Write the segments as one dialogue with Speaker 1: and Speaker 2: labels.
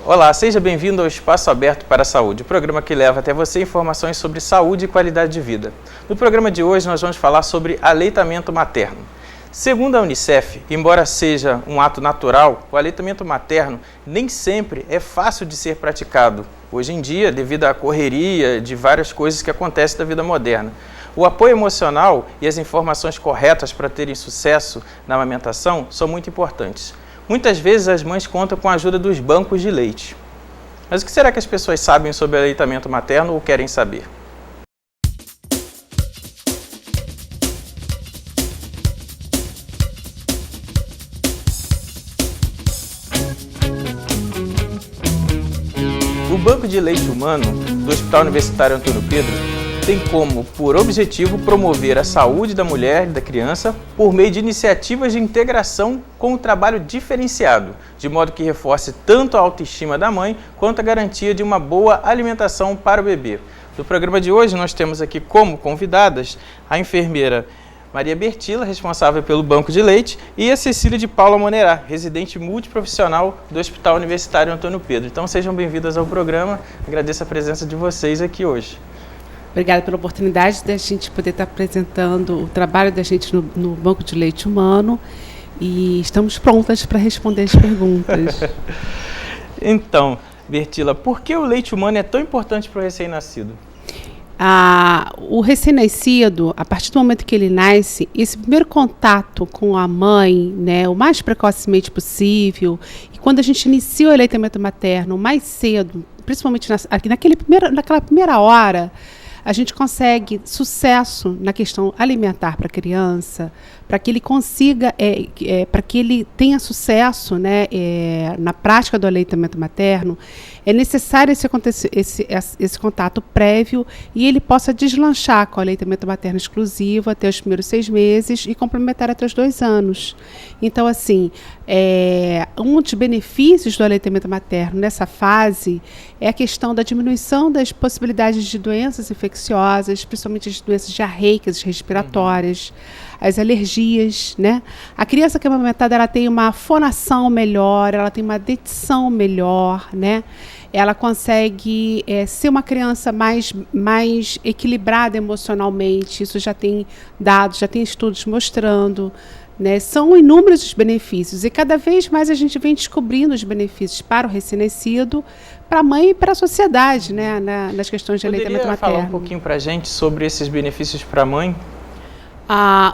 Speaker 1: Olá, seja bem-vindo ao Espaço Aberto para a Saúde, o programa que leva até você informações sobre saúde e qualidade de vida. No programa de hoje nós vamos falar sobre aleitamento materno. Segundo a Unicef, embora seja um ato natural, o aleitamento materno nem sempre é fácil de ser praticado. Hoje em dia, devido à correria de várias coisas que acontecem na vida moderna. O apoio emocional e as informações corretas para terem sucesso na amamentação são muito importantes. Muitas vezes as mães contam com a ajuda dos bancos de leite. Mas o que será que as pessoas sabem sobre aleitamento materno ou querem saber? O Banco de Leite Humano do Hospital Universitário Antônio Pedro tem como, por objetivo, promover a saúde da mulher e da criança por meio de iniciativas de integração com um trabalho diferenciado, de modo que reforce tanto a autoestima da mãe quanto a garantia de uma boa alimentação para o bebê. No programa de hoje, nós temos aqui como convidadas a enfermeira Maria Bertila, responsável pelo Banco de Leite, e a Cecília de Paula Monerá, residente multiprofissional do Hospital Universitário Antônio Pedro. Então, sejam bem-vindas ao programa. Agradeço a presença de vocês aqui hoje.
Speaker 2: Obrigada pela oportunidade de a gente poder estar apresentando o trabalho da gente no Banco de Leite Humano e estamos prontas para responder as perguntas.
Speaker 1: Então, Bertila, por que o leite humano é tão importante para o recém-nascido?
Speaker 2: O recém-nascido, a partir do momento que ele nasce, esse primeiro contato com a mãe, né, o mais precocemente possível, e quando a gente inicia o aleitamento materno mais cedo, principalmente naquela primeira hora, a gente consegue sucesso na questão alimentar para a criança, para que ele consiga, para que ele tenha sucesso, né, na prática do aleitamento materno, é necessário esse contato prévio e ele possa deslanchar com o aleitamento materno exclusivo até os primeiros 6 meses e complementar até os 2 anos. Então, assim, um dos benefícios do aleitamento materno nessa fase é a questão da diminuição das possibilidades de doenças infecciosas, principalmente as doenças diarreicas, respiratórias, as alergias, né? A criança que é amamentada, ela tem uma fonação melhor, ela tem uma dentição melhor, né? Ela consegue ser uma criança mais equilibrada emocionalmente. Isso já tem dados, já tem estudos mostrando, né? São inúmeros os benefícios e cada vez mais a gente vem descobrindo os benefícios para o recém-nascido, para a mãe e para a sociedade, né? Nas questões de aleitamento materno.
Speaker 1: Poderia falar um pouquinho para a gente sobre esses benefícios para a mãe?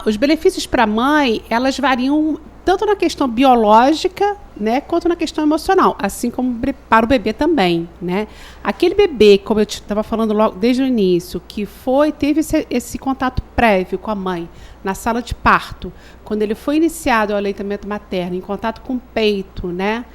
Speaker 2: Os benefícios para a mãe, elas variam tanto na questão biológica, né, quanto na questão emocional, assim como para o bebê também, né? Aquele bebê, como eu estava falando logo desde o início, que teve esse contato prévio com a mãe na sala de parto, quando ele foi iniciado o aleitamento materno, em contato com o peito, né?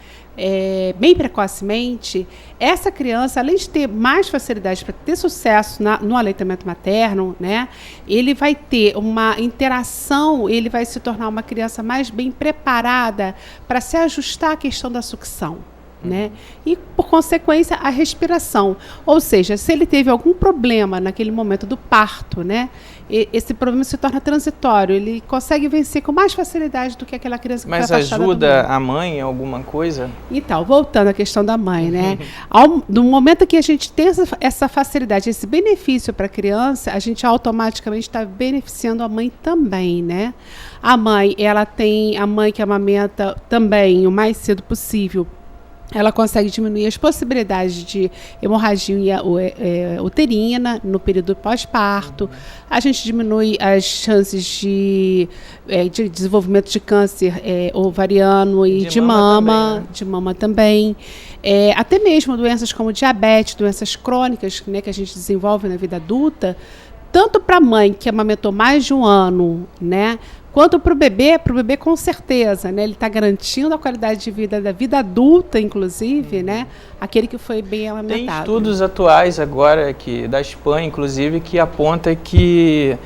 Speaker 2: Bem precocemente, essa criança, além de ter mais facilidade para ter sucesso no aleitamento materno, né, ele vai ter uma interação, ele vai se tornar uma criança mais bem preparada para se ajustar à questão da sucção, né? E, por consequência, a respiração. Ou seja, se ele teve algum problema naquele momento do parto, né, esse problema se torna transitório, ele consegue vencer com mais facilidade do que aquela criança que foi afastada do mundo.
Speaker 1: Mas ajuda a mãe em alguma coisa?
Speaker 2: Então, voltando à questão da mãe, né? No momento que a gente tem essa facilidade, esse benefício para a criança, a gente automaticamente está beneficiando a mãe também, né? A mãe que amamenta também o mais cedo possível, ela consegue diminuir as possibilidades de hemorragia uterina no período pós-parto. A gente diminui as chances de desenvolvimento de câncer ovariano e de mama também. Até mesmo doenças como diabetes, doenças crônicas, né, que a gente desenvolve na vida adulta, tanto para a mãe que amamentou mais de 1 ano, né, quanto para o bebê com certeza, né? Ele está garantindo a qualidade de vida da vida adulta, inclusive, né? Aquele que foi bem amamentado.
Speaker 1: Tem estudos atuais agora, da Espanha, inclusive, que aponta que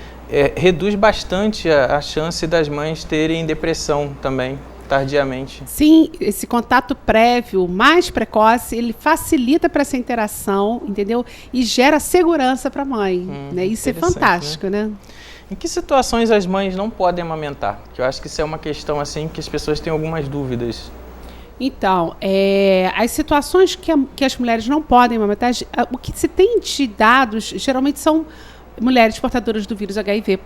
Speaker 1: reduz bastante a chance das mães terem depressão também, tardiamente.
Speaker 2: Sim, esse contato prévio, mais precoce, ele facilita para essa interação, entendeu? E gera segurança para a mãe, né? Isso é fantástico, né?
Speaker 1: Em que situações as mães não podem amamentar? Que eu acho que isso é uma questão assim que as pessoas têm algumas dúvidas.
Speaker 2: Então, as situações que as mulheres não podem amamentar, o que se tem de dados, geralmente são mulheres portadoras do vírus HIV,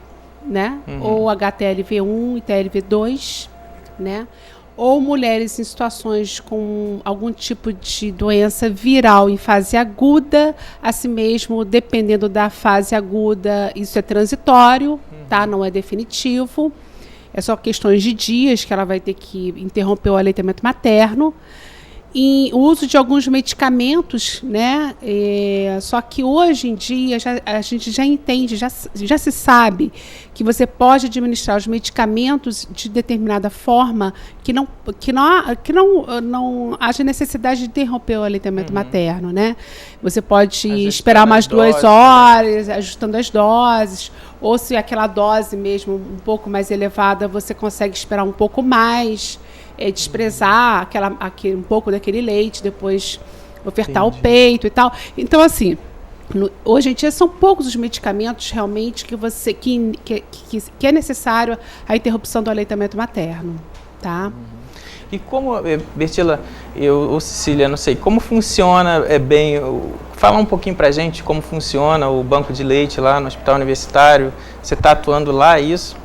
Speaker 2: né? Ou HTLV1 e TLV2, né? Ou mulheres em situações com algum tipo de doença viral em fase aguda, assim mesmo, dependendo da fase aguda, isso é transitório, tá? Não é definitivo. É só questões de dias que ela vai ter que interromper o aleitamento materno. E o uso de alguns medicamentos, né? Só que hoje em dia a gente já entende, já se sabe que você pode administrar os medicamentos de determinada forma que não haja necessidade de interromper o aleitamento materno, né? Você pode esperar mais 2 horas, ajustando as doses, ou se aquela dose mesmo um pouco mais elevada, você consegue esperar um pouco mais. Desprezar um pouco daquele leite, depois ofertar o peito e tal. Então, assim, hoje em dia são poucos os medicamentos realmente que é necessário a interrupção do aleitamento materno, tá?
Speaker 1: E como, Bertila, ou Cecília, não sei, como funciona fala um pouquinho pra gente como funciona o banco de leite lá no Hospital Universitário. Você está atuando lá, isso?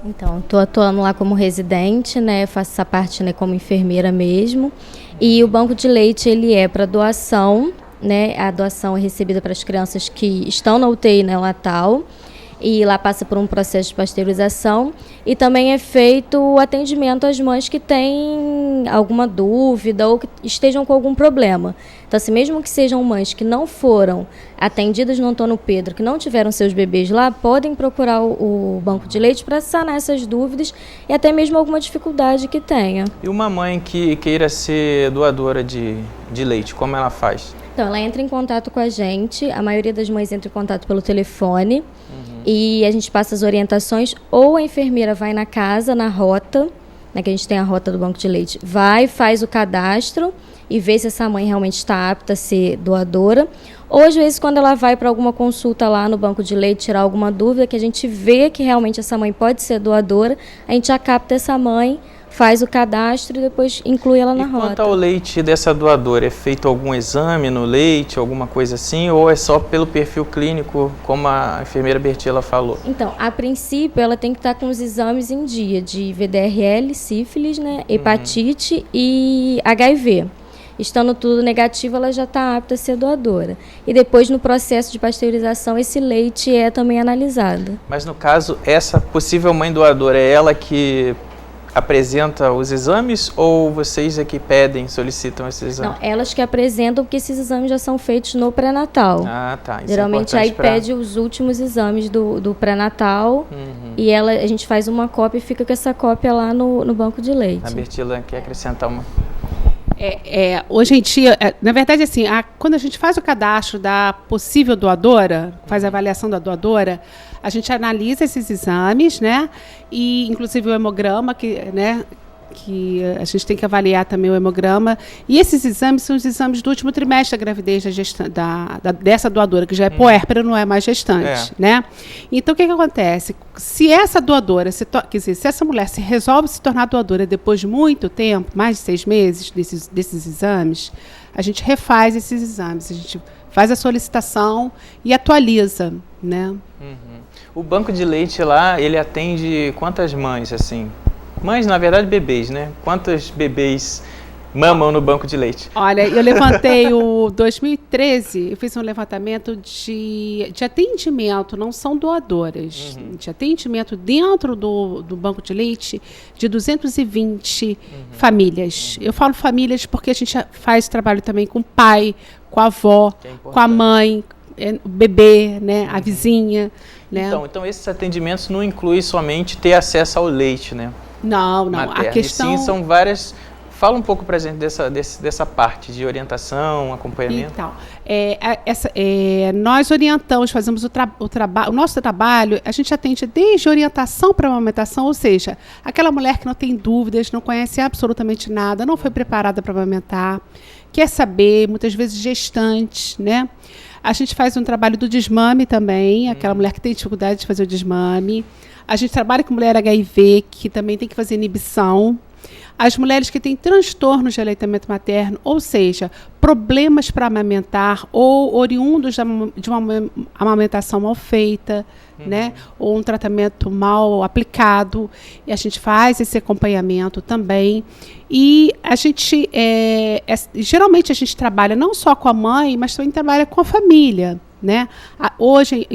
Speaker 3: Então, estou atuando lá como residente, né? Faço essa parte, né, como enfermeira mesmo. E o banco de leite, ele é para doação, né? A doação é recebida para as crianças que estão na UTI neonatal. E lá passa por um processo de pasteurização. E também é feito o atendimento às mães que têm alguma dúvida ou que estejam com algum problema. Então, assim, mesmo que sejam mães que não foram atendidas no Antônio Pedro, que não tiveram seus bebês lá, podem procurar o banco de leite para sanar essas dúvidas e até mesmo alguma dificuldade que tenha.
Speaker 1: E uma mãe que queira ser doadora de leite, como ela faz?
Speaker 3: Então, ela entra em contato com a gente, a maioria das mães entra em contato pelo telefone, e a gente passa as orientações, ou a enfermeira vai na casa, na rota, né, que a gente tem a rota do banco de leite, faz o cadastro e vê se essa mãe realmente está apta a ser doadora, ou às vezes quando ela vai para alguma consulta lá no banco de leite, tirar alguma dúvida, que a gente vê que realmente essa mãe pode ser doadora, a gente já capta essa mãe, faz o cadastro e depois inclui ela na rota.
Speaker 1: Quanto ao leite dessa doadora, é feito algum exame no leite, alguma coisa assim, ou é só pelo perfil clínico, como a enfermeira Bertila falou?
Speaker 3: Então, a princípio, ela tem que estar com os exames em dia de VDRL, sífilis, né, hepatite e HIV. Estando tudo negativo, ela já está apta a ser doadora. E depois, no processo de pasteurização, esse leite é também analisado.
Speaker 1: Mas, no caso, essa possível mãe doadora, é ela que apresenta os exames ou vocês é que solicitam esses exames?
Speaker 3: Não, elas que apresentam, porque esses exames já são feitos no pré-natal.
Speaker 1: Ah, tá. Isso
Speaker 3: geralmente aí pede os últimos exames do pré-natal e a gente faz uma cópia e fica com essa cópia lá no banco de leite.
Speaker 1: A Bertila quer acrescentar uma...
Speaker 2: Hoje em dia, na verdade, assim, quando a gente faz o cadastro da possível doadora, faz a avaliação da doadora, a gente analisa esses exames, né? E, inclusive, o hemograma, né, que a gente tem que avaliar também o hemograma. E esses exames são os exames do último trimestre da gravidez dessa doadora, que já é puérpera, não é mais gestante, né? Então, o que acontece? Se essa doadora, se essa mulher resolve se tornar doadora depois de muito tempo, mais de 6 meses desses exames, a gente refaz esses exames, a gente faz a solicitação e atualiza, né?
Speaker 1: O banco de leite lá, ele atende quantas mães, assim? Mães, na verdade, bebês, né? Quantos bebês mamam no banco de leite?
Speaker 2: Olha, eu levantei o 2013, eu fiz um levantamento de atendimento, não são doadoras, de atendimento dentro do banco de leite de 220 famílias. Eu falo famílias porque a gente faz trabalho também com o pai, com a avó, com a mãe, o bebê, né, a vizinha. Né?
Speaker 1: Então, esses atendimentos não incluem somente ter acesso ao leite, né?
Speaker 2: Não.
Speaker 1: Materno.
Speaker 2: A questão...
Speaker 1: E sim, são várias... Fala um pouco para a gente dessa parte de orientação, acompanhamento.
Speaker 2: Então, nós orientamos, fazemos o nosso trabalho, a gente atende desde orientação para a amamentação, ou seja, aquela mulher que não tem dúvidas, não conhece absolutamente nada, não foi preparada para amamentar, quer saber, muitas vezes gestante, né? A gente faz um trabalho do desmame também, aquela mulher que tem dificuldade de fazer o desmame. A gente trabalha com mulher HIV, que também tem que fazer inibição. As mulheres que têm transtornos de aleitamento materno, ou seja, problemas para amamentar ou oriundos de uma amamentação mal feita, né? Ou um tratamento mal aplicado, e a gente faz esse acompanhamento também. E a gente, geralmente a gente trabalha não só com a mãe, mas também trabalha com a família. Né? Hoje,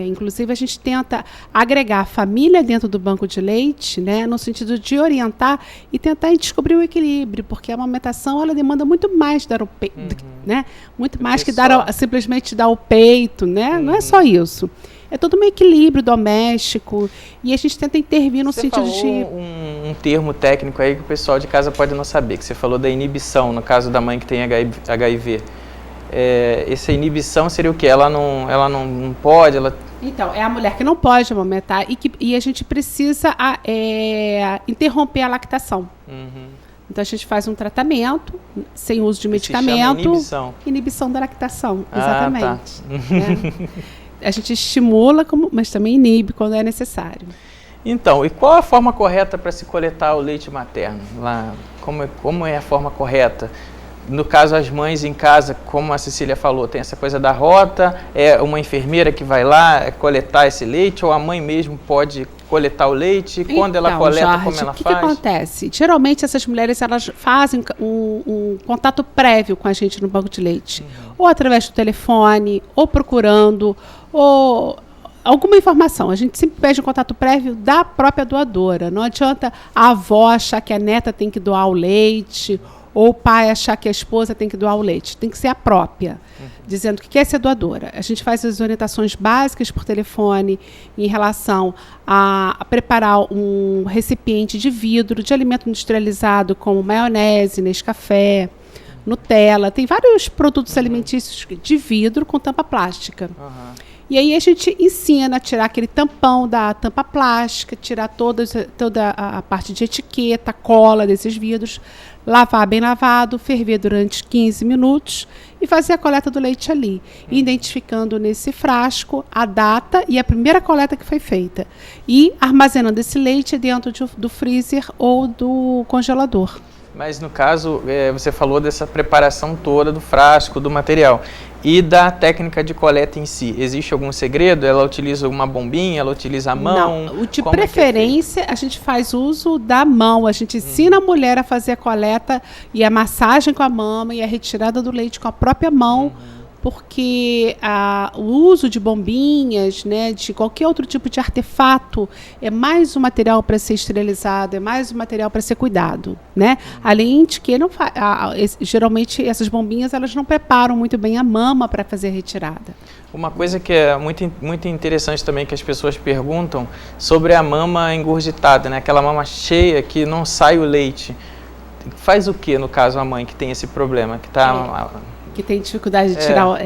Speaker 2: inclusive, a gente tenta agregar a família dentro do banco de leite, né? No sentido de orientar e tentar descobrir o equilíbrio, porque a amamentação ela demanda muito mais dar o peito, né? Muito mais que simplesmente dar o peito, né? Não é só isso. É todo um equilíbrio doméstico e a gente tenta intervir no sentido de...
Speaker 1: Você falou um termo técnico aí que o pessoal de casa pode não saber, que você falou da inibição, no caso da mãe que tem HIV. Essa inibição seria o quê? Ela não pode?
Speaker 2: Então, é a mulher que não pode amamentar e a gente precisa interromper a lactação. Então, a gente faz um tratamento sem uso de medicamento.
Speaker 1: Se chama
Speaker 2: inibição da lactação, exatamente.
Speaker 1: Tá.
Speaker 2: A gente estimula, mas também inibe quando é necessário.
Speaker 1: Então, e qual a forma correta para se coletar o leite materno? Como é a forma correta? No caso, as mães em casa, como a Cecília falou, tem essa coisa da rota, é uma enfermeira que vai lá coletar esse leite, ou a mãe mesmo pode coletar o leite? Quando ela coleta, Jorge, como ela faz? O
Speaker 2: que acontece? Geralmente, essas mulheres elas fazem um contato prévio com a gente no banco de leite. Ou através do telefone, ou procurando, ou... alguma informação. A gente sempre pede um contato prévio da própria doadora. Não adianta a avó achar que a neta tem que doar o leite, ou o pai achar que a esposa tem que doar o leite. Tem que ser a própria, dizendo que quer ser doadora. A gente faz as orientações básicas por telefone em relação a preparar um recipiente de vidro de alimento industrializado, como maionese, Nescafé, Nutella. Tem vários produtos alimentícios de vidro com tampa plástica. E aí a gente ensina a tirar aquele tampão da tampa plástica, tirar toda a parte de etiqueta, cola desses vidros, lavar bem lavado, ferver durante 15 minutos e fazer a coleta do leite ali, identificando nesse frasco a data e a primeira coleta que foi feita. E armazenando esse leite dentro do freezer ou do congelador.
Speaker 1: Mas no caso, você falou dessa preparação toda do frasco, do material. E da técnica de coleta em si, existe algum segredo? Ela utiliza uma bombinha, ela utiliza a mão?
Speaker 2: Não, de preferência a gente faz uso da mão, a gente ensina a mulher a fazer a coleta e a massagem com a mama e a retirada do leite com a própria mão, porque o uso de bombinhas, né, de qualquer outro tipo de artefato, é mais um material para ser esterilizado, é mais um material para ser cuidado, né? Além de que geralmente essas bombinhas elas não preparam muito bem a mama para fazer a retirada.
Speaker 1: Uma coisa que é muito interessante também que as pessoas perguntam sobre a mama engurgitada, né? Aquela mama cheia que não sai o leite. Faz o que, no caso, a mãe que tem esse problema?
Speaker 2: Que tem dificuldade de tirar...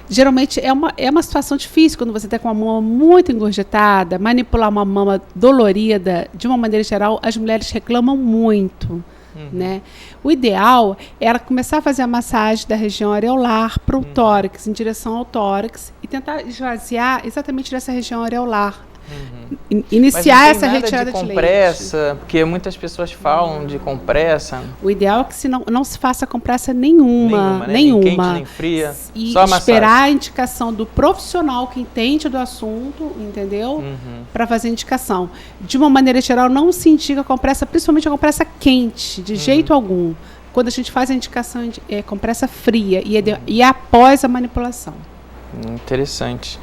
Speaker 2: geralmente é uma situação difícil quando você está com uma mama muito engurgitada, manipular uma mama dolorida, de uma maneira geral, as mulheres reclamam muito. Né? O ideal é ela começar a fazer a massagem da região areolar para o tórax, em direção ao tórax, e tentar esvaziar exatamente dessa região areolar. Iniciar essa retirada de
Speaker 1: compressa,
Speaker 2: leite.
Speaker 1: Porque muitas pessoas falam de compressa.
Speaker 2: O ideal é que não se faça compressa nenhuma.
Speaker 1: Nem quente, nem fria.
Speaker 2: E
Speaker 1: só
Speaker 2: esperar a indicação do profissional que entende do assunto, entendeu? Para fazer a indicação. De uma maneira geral, não se indica compressa, principalmente a compressa quente, de jeito algum. Quando a gente faz a indicação é compressa fria e após a manipulação.
Speaker 1: Interessante.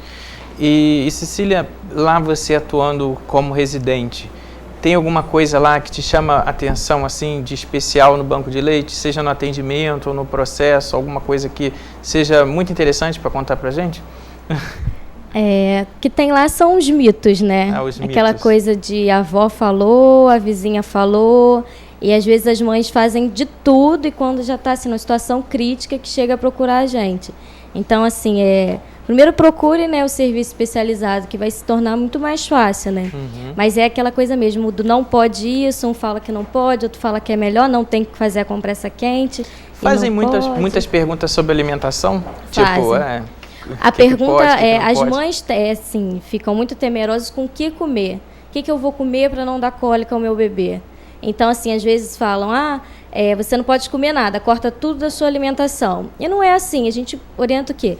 Speaker 1: E Cecília, lá você atuando como residente, tem alguma coisa lá que te chama a atenção assim, de especial no banco de leite, seja no atendimento ou no processo, alguma coisa que seja muito interessante para contar para a gente?
Speaker 3: Que tem lá são os mitos, né? Aquela coisa de a avó falou, a vizinha falou, e às vezes as mães fazem de tudo e quando já está assim, numa situação crítica que chega a procurar a gente. Então, assim, primeiro procure, né, o serviço especializado, que vai se tornar muito mais fácil, né? Mas é aquela coisa mesmo, do não pode isso, um fala que não pode, outro fala que é melhor, não tem que fazer a compressa quente.
Speaker 1: Fazem muitas perguntas sobre alimentação?
Speaker 3: Fazem.
Speaker 1: Tipo,
Speaker 3: a pergunta as mães assim, ficam muito temerosas com o que comer. O que eu vou comer para não dar cólica ao meu bebê? Então, assim, às vezes falam, você não pode comer nada, corta tudo da sua alimentação. E não é assim, a gente orienta o quê?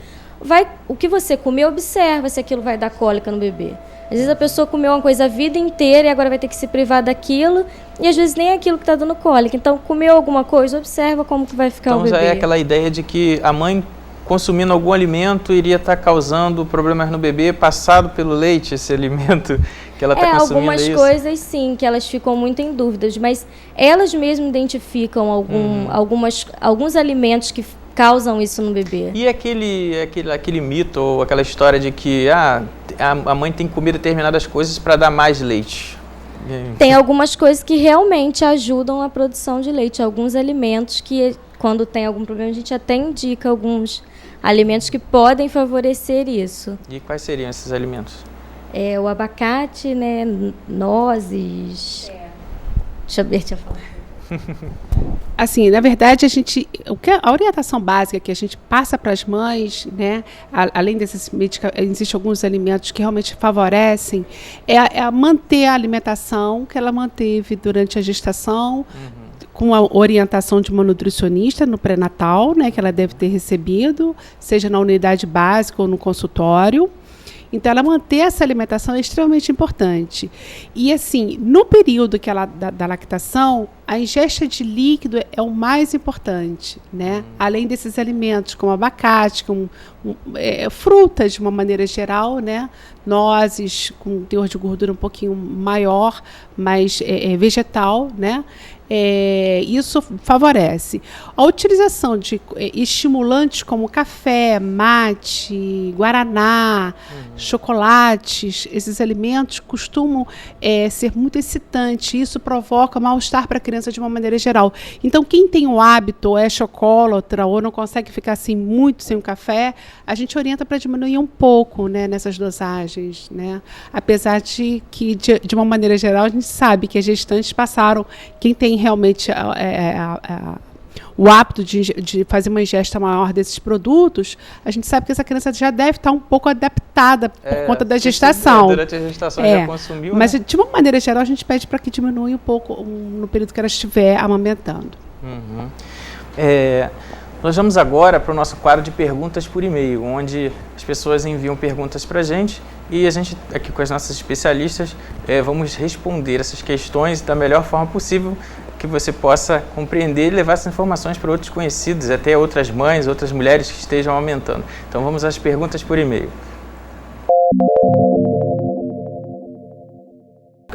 Speaker 3: O que você comer, observa se aquilo vai dar cólica no bebê. Às vezes a pessoa comeu uma coisa a vida inteira e agora vai ter que se privar daquilo, e às vezes nem é aquilo que está dando cólica. Então, comeu alguma coisa, observa como que vai ficar o bebê.
Speaker 1: Então já é aquela ideia de que a mãe consumindo algum alimento iria estar causando problemas no bebê, passado pelo leite, esse alimento que ela está consumindo.
Speaker 3: Algumas coisas sim, que elas ficam muito em dúvidas, mas elas mesmas identificam alguns alimentos que causam isso no bebê.
Speaker 1: E aquele mito ou aquela história de que a mãe tem que comer determinadas coisas para dar mais leite?
Speaker 3: Tem algumas coisas que realmente ajudam na produção de leite, alguns alimentos que, quando tem algum problema, a gente até indica alguns alimentos que podem favorecer isso.
Speaker 1: E quais seriam esses alimentos?
Speaker 3: O abacate, né, nozes... Deixa eu ver, deixa eu falar.
Speaker 2: Assim, na verdade, a orientação básica que a gente passa para as mães, né, além desses medicamentos, existem alguns alimentos que realmente favorecem, é manter a alimentação que ela manteve durante a gestação, com a orientação de uma nutricionista no pré-natal, né, que ela deve ter recebido, seja na unidade básica ou no consultório. Então, ela manter essa alimentação é extremamente importante. E, assim, no período da lactação, a ingesta de líquido é o mais importante, né? Além desses alimentos, como abacate, frutas, de uma maneira geral, né? Nozes, com teor de gordura um pouquinho maior, mas vegetal, né? Isso favorece. A utilização de estimulantes como café, mate, guaraná, chocolates, esses alimentos costumam ser muito excitantes. Isso provoca mal-estar para a criança de uma maneira geral. Então, quem tem o hábito, é chocólatra ou não consegue ficar assim muito sem o café, a gente orienta para diminuir um pouco, né, nessas dosagens, né? Apesar de que, de uma maneira geral, a gente sabe que as gestantes passaram, quem tem realmente o hábito de fazer uma ingesta maior desses produtos, a gente sabe que essa criança já deve estar um pouco adaptada por conta da gestação.
Speaker 1: Durante a gestação já consumiu,
Speaker 2: mas,
Speaker 1: né?
Speaker 2: De uma maneira geral, a gente pede para que diminua um pouco no período que ela estiver amamentando.
Speaker 1: Nós vamos agora para o nosso quadro de perguntas por e-mail, onde as pessoas enviam perguntas para a gente e a gente, aqui com as nossas especialistas, vamos responder essas questões da melhor forma possível, que você possa compreender e levar essas informações para outros conhecidos, até outras mães, outras mulheres que estejam amamentando. Então vamos às perguntas por e-mail.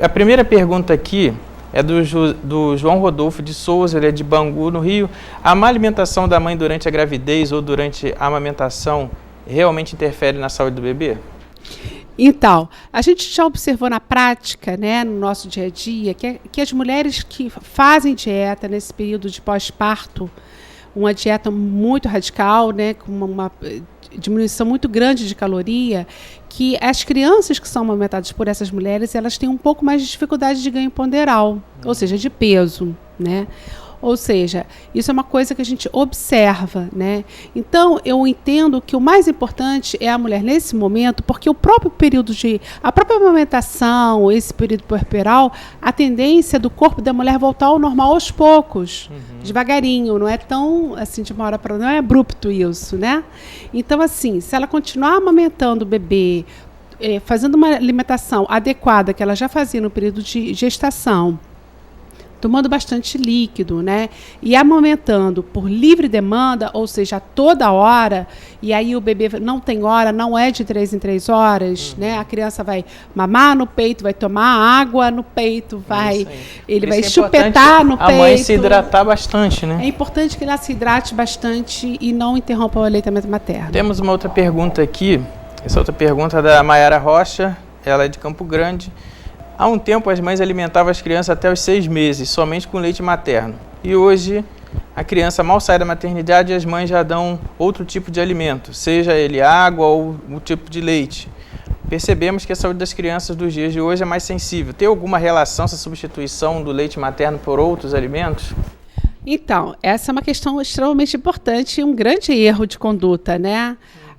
Speaker 1: A primeira pergunta aqui é do João Rodolfo de Souza, ele é de Bangu, no Rio. A má alimentação da mãe durante a gravidez ou durante a amamentação realmente interfere na saúde do bebê?
Speaker 2: Então, a gente já observou na prática, né, no nosso dia a dia, que as mulheres que fazem dieta nesse período de pós-parto, uma dieta muito radical, né, com uma diminuição muito grande de caloria, que as crianças que são amamentadas por essas mulheres, elas têm um pouco mais de dificuldade de ganho ponderal, ou seja, de peso, né? Ou seja, isso é uma coisa que a gente observa, né? Então, eu entendo que o mais importante é a mulher nesse momento, porque o próprio período a própria amamentação, esse período puerperal, a tendência do corpo da mulher voltar ao normal aos poucos, devagarinho, não é tão, assim, de uma hora para outra, não é abrupto isso, né? Então, assim, se ela continuar amamentando o bebê, fazendo uma alimentação adequada, que ela já fazia no período de gestação, tomando bastante líquido, né? E amamentando por livre demanda, ou seja, toda hora, e aí o bebê não tem hora, não é de 3 em 3 horas, né? A criança vai mamar no peito, vai tomar água no peito, ele vai chupetar no peito.
Speaker 1: A mãe se hidratar bastante, né?
Speaker 2: É importante que ela se hidrate bastante e não interrompa o aleitamento materno.
Speaker 1: Temos uma outra pergunta aqui, essa outra pergunta é da Maiara Rocha, ela é de Campo Grande. Há um tempo, as mães alimentavam as crianças até os 6 meses, somente com leite materno. E hoje, a criança mal sai da maternidade e as mães já dão outro tipo de alimento, seja ele água ou um tipo de leite. Percebemos que a saúde das crianças dos dias de hoje é mais sensível. Tem alguma relação, essa substituição do leite materno por outros alimentos?
Speaker 2: Então, essa é uma questão extremamente importante e um grande erro de conduta, né?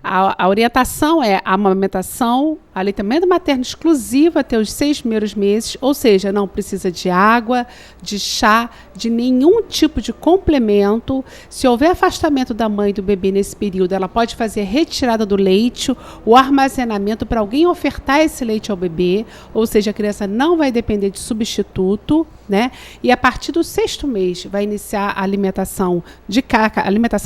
Speaker 2: A orientação é a amamentação aleitamento materno exclusivo até os 6 primeiros meses, ou seja, não precisa de água, de chá, de nenhum tipo de complemento. Se houver afastamento da mãe e do bebê nesse período, ela pode fazer a retirada do leite, o armazenamento para alguém ofertar esse leite ao bebê, ou seja, a criança não vai depender de substituto, né? E a partir do 6º mês vai iniciar a alimentação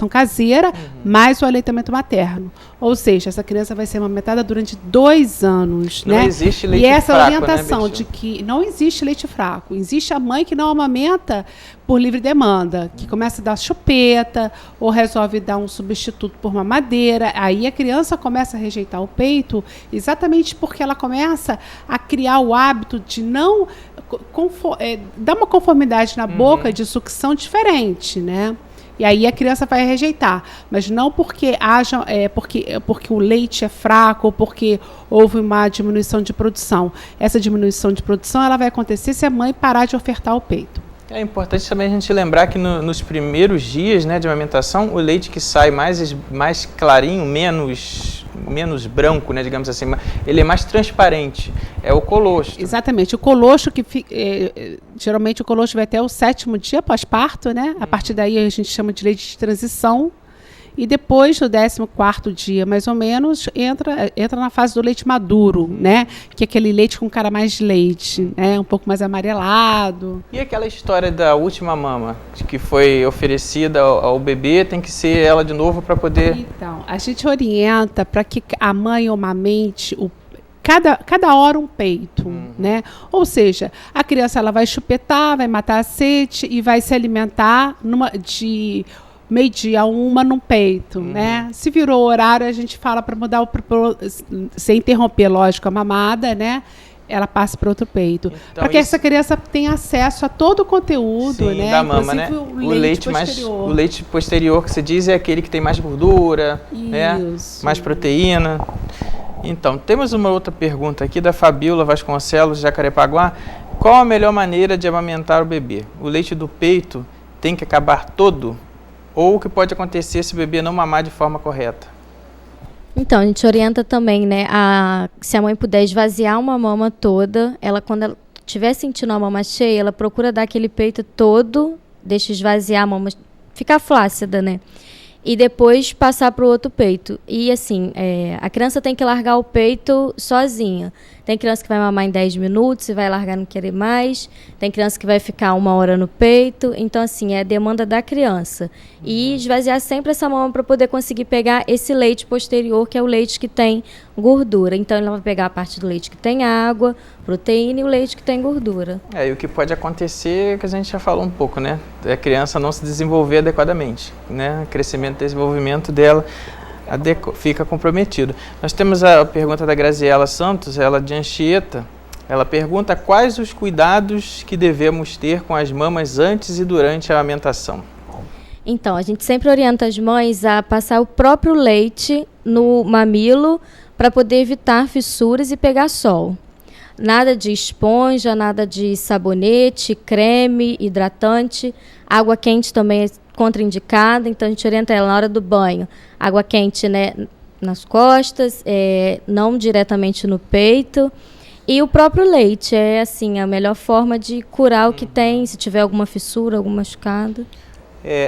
Speaker 2: caseira, mais o aleitamento materno. Ou seja, essa criança vai ser amamentada durante 2 anos.
Speaker 1: Não
Speaker 2: né?
Speaker 1: existe leite
Speaker 2: fraco. E essa
Speaker 1: fraco,
Speaker 2: orientação,
Speaker 1: né,
Speaker 2: de que não existe leite fraco. Existe a mãe que não amamenta por livre demanda, que começa a dar chupeta ou resolve dar um substituto por mamadeira. Aí a criança começa a rejeitar o peito exatamente porque ela começa a criar o hábito de não dar uma conformidade na boca de sucção diferente, né? E aí a criança vai rejeitar, mas não porque porque o leite é fraco ou porque houve uma diminuição de produção. Essa diminuição de produção ela vai acontecer se a mãe parar de ofertar o peito.
Speaker 1: É importante também a gente lembrar que nos primeiros dias, né, de amamentação, o leite que sai mais clarinho, menos branco, né, digamos assim, ele é mais transparente, é o colostro.
Speaker 2: Exatamente, o colostro geralmente o colostro vai até o 7º dia pós-parto, né? A partir daí a gente chama de leite de transição. E depois do 14º dia, mais ou menos, entra na fase do leite maduro, né? Que é aquele leite com cara mais de leite, né? Um pouco mais amarelado.
Speaker 1: E aquela história da última mama, que foi oferecida ao bebê, tem que ser ela de novo para poder...
Speaker 2: Então, a gente orienta para que a mãe amamente cada hora um peito, né? Ou seja, a criança ela vai chupetar, vai matar a sede e vai se alimentar de meio-dia a 1 no peito, né? Se virou o horário, a gente fala para mudar sem interromper, lógico, a mamada, né? Ela passa para outro peito. Então, para que essa criança tenha acesso a todo o conteúdo,
Speaker 1: sim,
Speaker 2: né?
Speaker 1: da mama, né? O leite posterior que você diz é aquele que tem mais gordura, né? Mais proteína. Então, temos uma outra pergunta aqui da Fabiola Vasconcelos, de Jacarepaguá. Qual a melhor maneira de amamentar o bebê? O leite do peito tem que acabar todo? Ou o que pode acontecer se o bebê não mamar de forma correta?
Speaker 3: Então, a gente orienta também, né, se a mãe puder esvaziar uma mama toda, quando ela estiver sentindo a mama cheia, ela procura dar aquele peito todo, deixa esvaziar a mama, ficar flácida, né? E depois passar para o outro peito. E assim, a criança tem que largar o peito sozinha. Tem criança que vai mamar em 10 minutos e vai largar não querer mais. Tem criança que vai ficar 1 hora no peito. Então, assim, é a demanda da criança. E esvaziar sempre essa mama para poder conseguir pegar esse leite posterior, que é o leite que tem gordura. Então, ela vai pegar a parte do leite que tem água, proteína e o leite que tem gordura.
Speaker 1: E o que pode acontecer, que a gente já falou um pouco, né? É a criança não se desenvolver adequadamente, né? O crescimento e desenvolvimento dela fica comprometido. Nós temos a pergunta da Graziela Santos, ela de Anchieta. Ela pergunta quais os cuidados que devemos ter com as mamas antes e durante a amamentação.
Speaker 3: Então, a gente sempre orienta as mães a passar o próprio leite no mamilo para poder evitar fissuras e pegar sol. Nada de esponja, nada de sabonete, creme, hidratante. Água quente também é contraindicada, então a gente orienta ela na hora do banho. Água quente, né, nas costas, não diretamente no peito. E o próprio leite é assim, a melhor forma de curar o que tem, se tiver alguma fissura, algum machucado.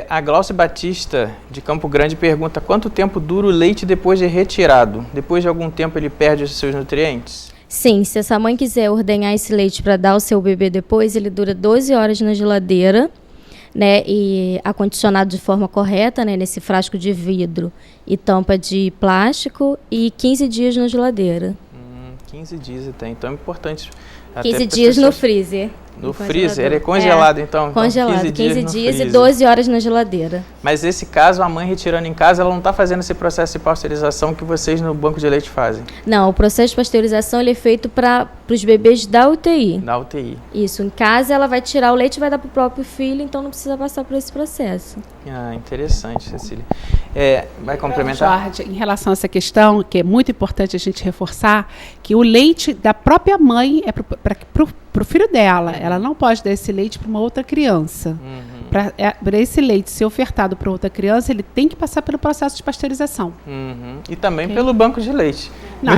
Speaker 1: A Glaucia Batista, de Campo Grande, pergunta quanto tempo dura o leite depois de retirado? Depois de algum tempo ele perde os seus nutrientes?
Speaker 3: Sim, se essa mãe quiser ordenhar esse leite para dar ao seu bebê depois, ele dura 12 horas na geladeira, né, e acondicionado de forma correta, né, nesse frasco de vidro e tampa de plástico, e 15 dias na geladeira.
Speaker 1: 15 dias até, então é importante.
Speaker 3: 15 dias no freezer.
Speaker 1: No freezer? Ele é congelado, então?
Speaker 3: Congelado, 15 dias e
Speaker 1: freezer.
Speaker 3: 12 horas na geladeira.
Speaker 1: Mas nesse caso, a mãe retirando em casa, ela não está fazendo esse processo de pasteurização que vocês no banco de leite fazem?
Speaker 3: Não, o processo de pasteurização ele é feito para os bebês da UTI.
Speaker 1: Da UTI.
Speaker 3: Isso, em casa ela vai tirar o leite e vai dar para o próprio filho, então não precisa passar por esse processo.
Speaker 1: Interessante, Cecília. Vai complementar?
Speaker 2: Jorge, em relação a essa questão, que é muito importante a gente reforçar, que o leite da própria mãe é para o filho dela. Ela não pode dar esse leite para uma outra criança. para esse leite ser ofertado para outra criança, ele tem que passar pelo processo de pasteurização.
Speaker 1: E também pelo banco de leite.
Speaker 2: Não,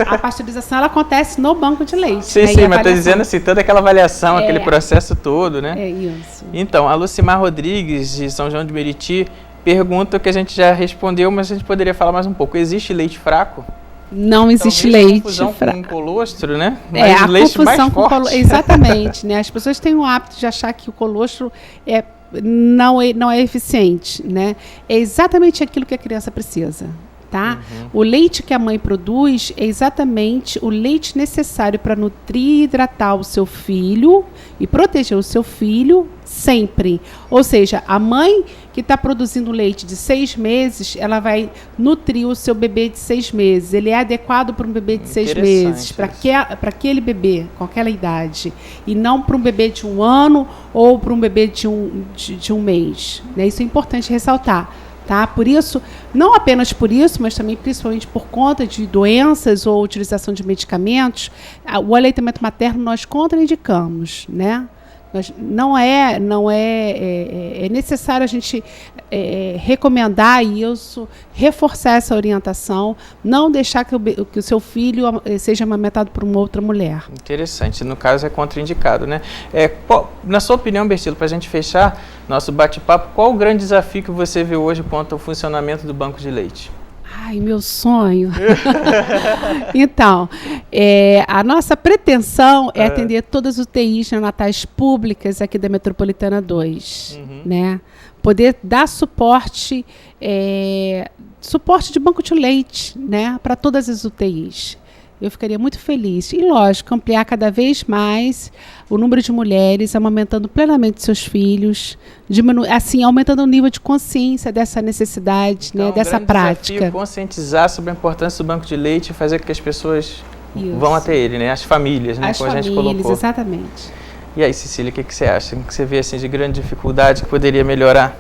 Speaker 2: a pasteurização ela acontece no banco de leite.
Speaker 1: Sim, mas estou dizendo assim, toda aquela avaliação, aquele processo todo, né?
Speaker 2: É isso.
Speaker 1: Então, a Lucimar Rodrigues, de São João de Meriti, pergunta que a gente já respondeu, mas a gente poderia falar mais um pouco. Existe leite fraco?
Speaker 2: Não existe
Speaker 1: Talvez
Speaker 2: leite
Speaker 1: confusão
Speaker 2: fraco.
Speaker 1: Com colostro, né? Mas
Speaker 2: a
Speaker 1: leite
Speaker 2: confusão
Speaker 1: mais
Speaker 2: com
Speaker 1: forte.
Speaker 2: exatamente, né? As pessoas têm o hábito de achar que o colostro não é eficiente, né? É exatamente aquilo que a criança precisa, tá? O leite que a mãe produz é exatamente o leite necessário para nutrir e hidratar o seu filho e proteger o seu filho sempre. Ou seja, a mãe que está produzindo leite de 6 meses, ela vai nutrir o seu bebê de 6 meses. Ele é adequado para um bebê de 6 meses, para aquele bebê com aquela idade. E não para um bebê de 1 ano ou para um bebê de um mês. Né? Isso é importante ressaltar. Tá? Por isso, não apenas por isso, mas também principalmente por conta de doenças ou utilização de medicamentos, o aleitamento materno nós contraindicamos, né? É necessário a gente recomendar isso, reforçar essa orientação, não deixar que o seu filho seja amamentado por uma outra mulher.
Speaker 1: Interessante, no caso é contraindicado, né? Na sua opinião, Bertila, para a gente fechar nosso bate-papo, qual o grande desafio que você vê hoje quanto ao funcionamento do banco de leite?
Speaker 2: Ai, meu sonho. Então, a nossa pretensão é atender todas as UTIs neonatais públicas aqui da Metropolitana 2, né? Poder dar suporte de banco de leite, né, para todas as UTIs. Eu ficaria muito feliz. E, lógico, ampliar cada vez mais o número de mulheres amamentando plenamente seus filhos, assim, aumentando o nível de consciência dessa necessidade, então, né, dessa prática.
Speaker 1: Desafio, conscientizar sobre a importância do banco de leite e fazer com que as pessoas vão até ele, né? As famílias, né? Como a gente colocou.
Speaker 2: Exatamente.
Speaker 1: E aí, Cecília, o que você acha? O que você vê assim, de grande dificuldade que poderia melhorar?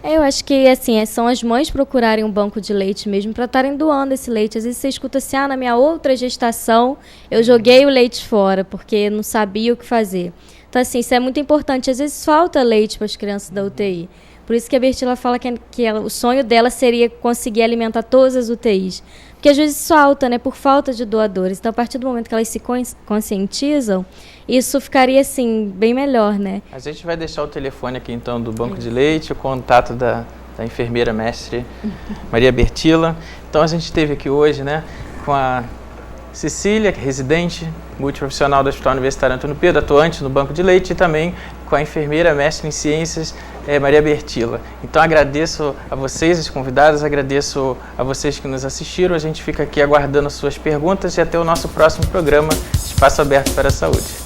Speaker 3: Eu acho que assim, são as mães procurarem um banco de leite mesmo para estarem doando esse leite. Às vezes você escuta assim, na minha outra gestação eu joguei o leite fora porque não sabia o que fazer. Então assim, isso é muito importante. Às vezes falta leite para as crianças da UTI. Por isso que a Bertila fala que o sonho dela seria conseguir alimentar todas as UTIs. Porque às vezes falta, né, por falta de doadores. Então a partir do momento que elas se conscientizam, isso ficaria assim, bem melhor, né?
Speaker 1: A gente vai deixar o telefone aqui então do banco de leite, o contato da enfermeira mestre Maria Bertila. Então a gente esteve aqui hoje, né, com a Cecília, residente multiprofissional do Hospital Universitário Antônio Pedro, atuante no banco de leite, e também com a enfermeira mestre em ciências Maria Bertila. Então agradeço a vocês, as convidadas, agradeço a vocês que nos assistiram. A gente fica aqui aguardando suas perguntas e até o nosso próximo programa Espaço Aberto para a Saúde.